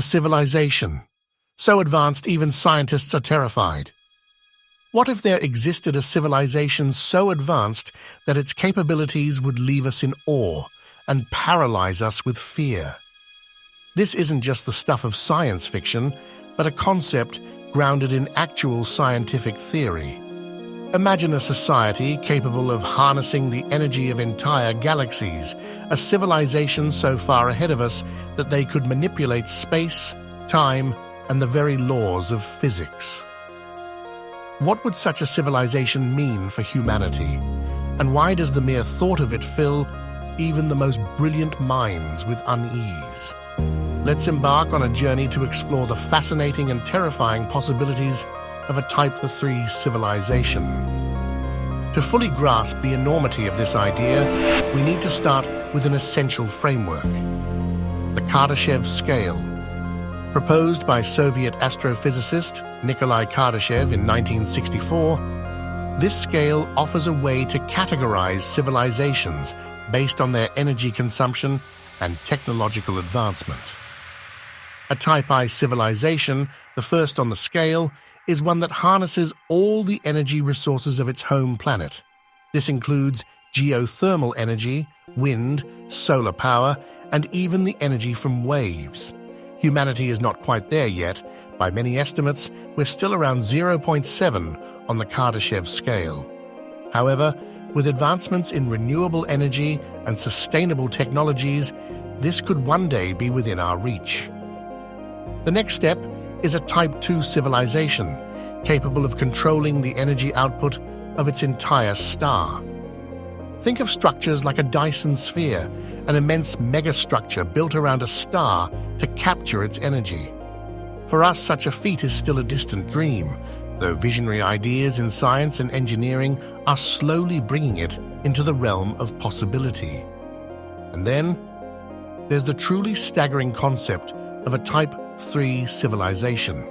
The civilization, so advanced even scientists are terrified. What if there existed a civilization so advanced that its capabilities would leave us in awe and paralyze us with fear? This isn't just the stuff of science fiction, but a concept grounded in actual scientific theory. Imagine a society capable of harnessing the energy of entire galaxies, a civilization so far ahead of us that they could manipulate space, time, and the very laws of physics. What would such a civilization mean for humanity? And why does the mere thought of it fill even the most brilliant minds with unease? Let's embark on a journey to explore the fascinating and terrifying possibilities of a Type 3 civilization. To fully grasp the enormity of this idea, we need to start with an essential framework: the Kardashev scale. Proposed by Soviet astrophysicist Nikolai Kardashev in 1964, this scale offers a way to categorize civilizations based on their energy consumption and technological advancement. A Type I civilization, the first on the scale, is one that harnesses all the energy resources of its home planet. This includes geothermal energy, wind, solar power, and even the energy from waves. Humanity is not quite there yet. By many estimates, we're still around 0.7 on the Kardashev scale. However, with advancements in renewable energy and sustainable technologies, this could one day be within our reach. The next step is a Type 2 civilization, capable of controlling the energy output of its entire star. Think of structures like a Dyson sphere, an immense megastructure built around a star to capture its energy. For us, such a feat is still a distant dream, though visionary ideas in science and engineering are slowly bringing it into the realm of possibility. And then, there's the truly staggering concept of a Type 3 civilization,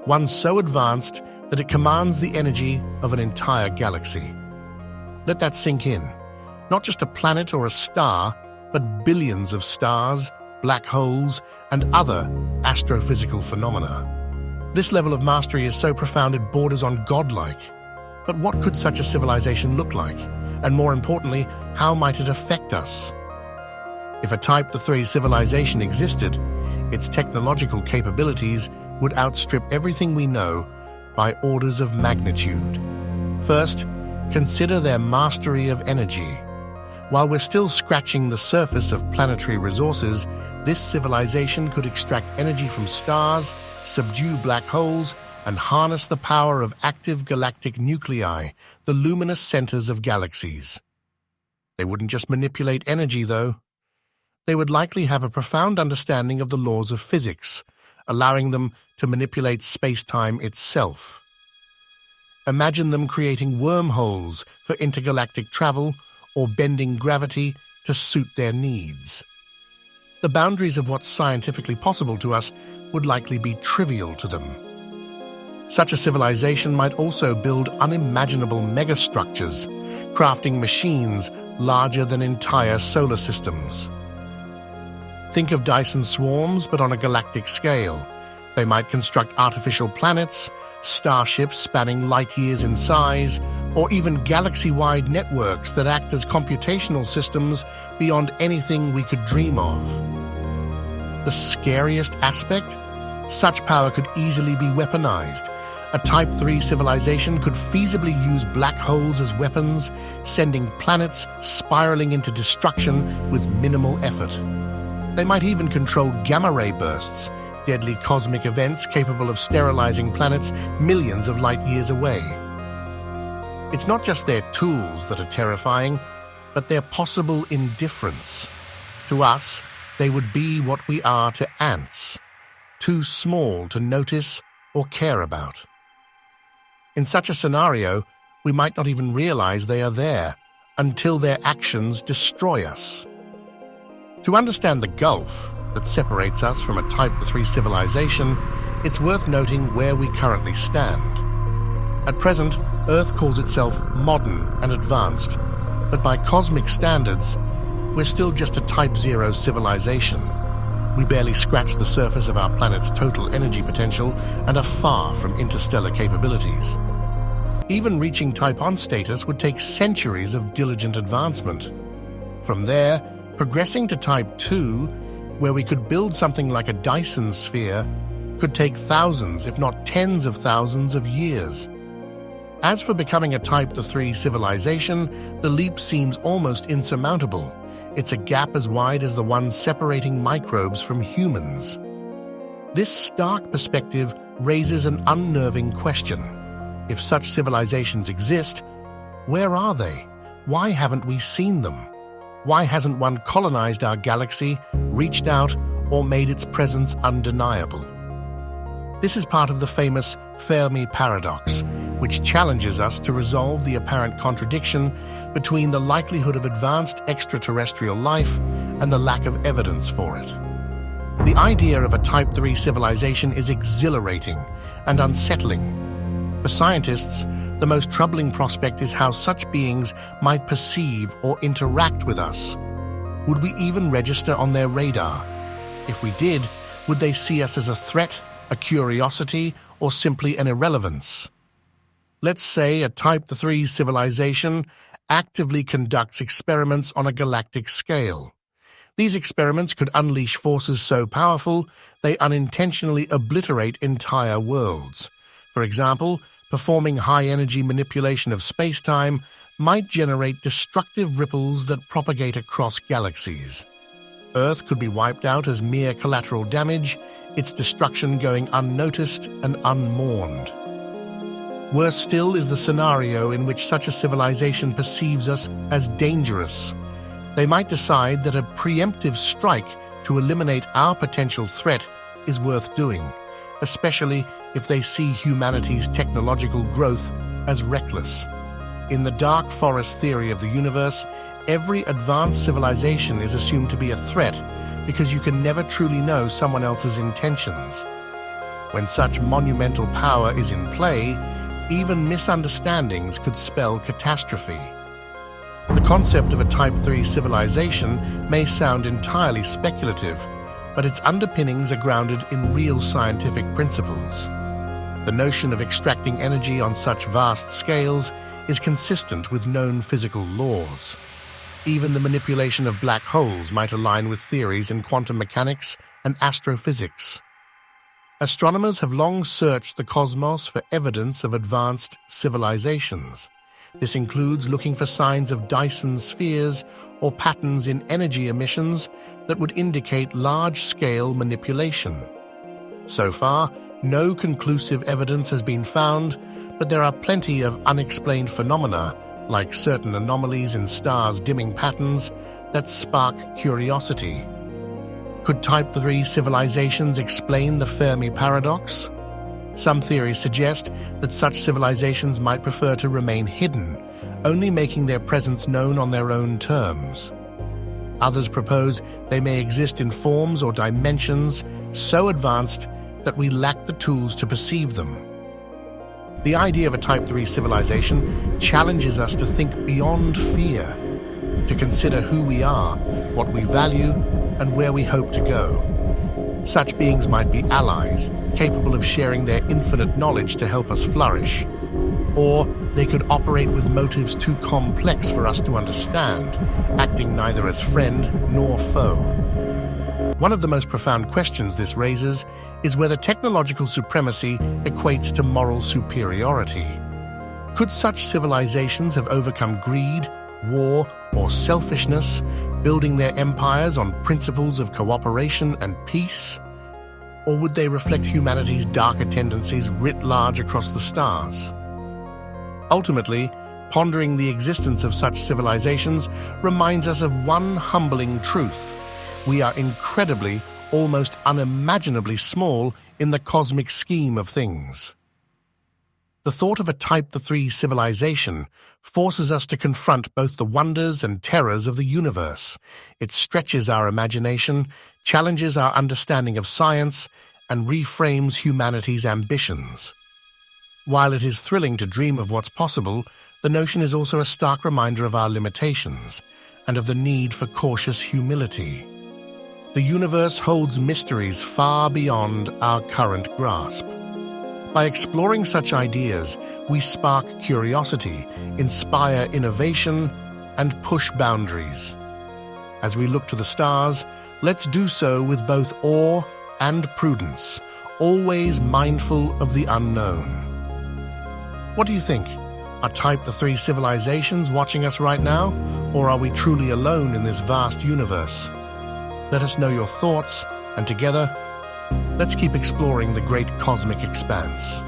one so advanced that it commands the energy of an entire galaxy. Let that sink in. Not just a planet or a star, but billions of stars, black holes, and other astrophysical phenomena. This level of mastery is so profound it borders on godlike. But what could such a civilization look like? And more importantly, how might it affect us? If a Type 3 civilization existed, its technological capabilities would outstrip everything we know by orders of magnitude. First, consider their mastery of energy. While we're still scratching the surface of planetary resources, this civilization could extract energy from stars, subdue black holes, and harness the power of active galactic nuclei, the luminous centers of galaxies. They wouldn't just manipulate energy, though. They would likely have a profound understanding of the laws of physics, allowing them to manipulate space-time itself. Imagine them creating wormholes for intergalactic travel or bending gravity to suit their needs. The boundaries of what's scientifically possible to us would likely be trivial to them. Such a civilization might also build unimaginable megastructures, crafting machines larger than entire solar systems. Think of Dyson swarms, but on a galactic scale. They might construct artificial planets, starships spanning light years in size, or even galaxy-wide networks that act as computational systems beyond anything we could dream of. The scariest aspect? Such power could easily be weaponized. A Type 3 civilization could feasibly use black holes as weapons, sending planets spiraling into destruction with minimal effort. They might even control gamma-ray bursts, deadly cosmic events capable of sterilizing planets millions of light years away. It's not just their tools that are terrifying, but their possible indifference. To us, they would be what we are to ants, too small to notice or care about. In such a scenario, we might not even realize they are there until their actions destroy us. To understand the gulf that separates us from a Type 3 civilization, it's worth noting where we currently stand. At present, Earth calls itself modern and advanced, but by cosmic standards, we're still just a Type 0 civilization. We barely scratch the surface of our planet's total energy potential and are far from interstellar capabilities. Even reaching Type I status would take centuries of diligent advancement. From there, progressing to Type II, where we could build something like a Dyson sphere, could take thousands, if not tens of thousands of years. As for becoming a Type III civilization, the leap seems almost insurmountable. It's a gap as wide as the one separating microbes from humans. This stark perspective raises an unnerving question. If such civilizations exist, where are they? Why haven't we seen them? Why hasn't one colonized our galaxy, reached out, or made its presence undeniable? This is part of the famous Fermi paradox, which challenges us to resolve the apparent contradiction between the likelihood of advanced extraterrestrial life and the lack of evidence for it. The idea of a Type III civilization is exhilarating and unsettling. For scientists, the most troubling prospect is how such beings might perceive or interact with us. Would we even register on their radar? If we did, would they see us as a threat, a curiosity, or simply an irrelevance? Let's say a Type III civilization actively conducts experiments on a galactic scale. These experiments could unleash forces so powerful they unintentionally obliterate entire worlds. For example, performing high-energy manipulation of space-time might generate destructive ripples that propagate across galaxies. Earth could be wiped out as mere collateral damage, its destruction going unnoticed and unmourned. Worse still is the scenario in which such a civilization perceives us as dangerous. They might decide that a preemptive strike to eliminate our potential threat is worth doing, especially if they see humanity's technological growth as reckless. In the dark forest theory of the universe, every advanced civilization is assumed to be a threat because you can never truly know someone else's intentions. When such monumental power is in play, even misunderstandings could spell catastrophe. The concept of a Type III civilization may sound entirely speculative, but its underpinnings are grounded in real scientific principles. The notion of extracting energy on such vast scales is consistent with known physical laws. Even the manipulation of black holes might align with theories in quantum mechanics and astrophysics. Astronomers have long searched the cosmos for evidence of advanced civilizations. This includes looking for signs of Dyson spheres or patterns in energy emissions that would indicate large-scale manipulation. So far, no conclusive evidence has been found, but there are plenty of unexplained phenomena, like certain anomalies in stars' dimming patterns, that spark curiosity. Could Type III civilizations explain the Fermi paradox? Some theories suggest that such civilizations might prefer to remain hidden, only making their presence known on their own terms. Others propose they may exist in forms or dimensions so advanced that we lack the tools to perceive them. The idea of a Type III civilization challenges us to think beyond fear, to consider who we are, what we value, and where we hope to go. Such beings might be allies, capable of sharing their infinite knowledge to help us flourish. Or they could operate with motives too complex for us to understand, acting neither as friend nor foe. One of the most profound questions this raises is whether technological supremacy equates to moral superiority. Could such civilizations have overcome greed, war, or selfishness, building their empires on principles of cooperation and peace? Or would they reflect humanity's darker tendencies writ large across the stars? Ultimately, pondering the existence of such civilizations reminds us of one humbling truth. We are incredibly, almost unimaginably small in the cosmic scheme of things. The thought of a Type III civilization forces us to confront both the wonders and terrors of the universe. It stretches our imagination, challenges our understanding of science, and reframes humanity's ambitions. While it is thrilling to dream of what's possible, the notion is also a stark reminder of our limitations and of the need for cautious humility. The universe holds mysteries far beyond our current grasp. By exploring such ideas, we spark curiosity, inspire innovation, and push boundaries. As we look to the stars, let's do so with both awe and prudence, always mindful of the unknown. What do you think? Are Type the 3 civilizations watching us right now, or are we truly alone in this vast universe? Let us know your thoughts, and together, let's keep exploring the great cosmic expanse.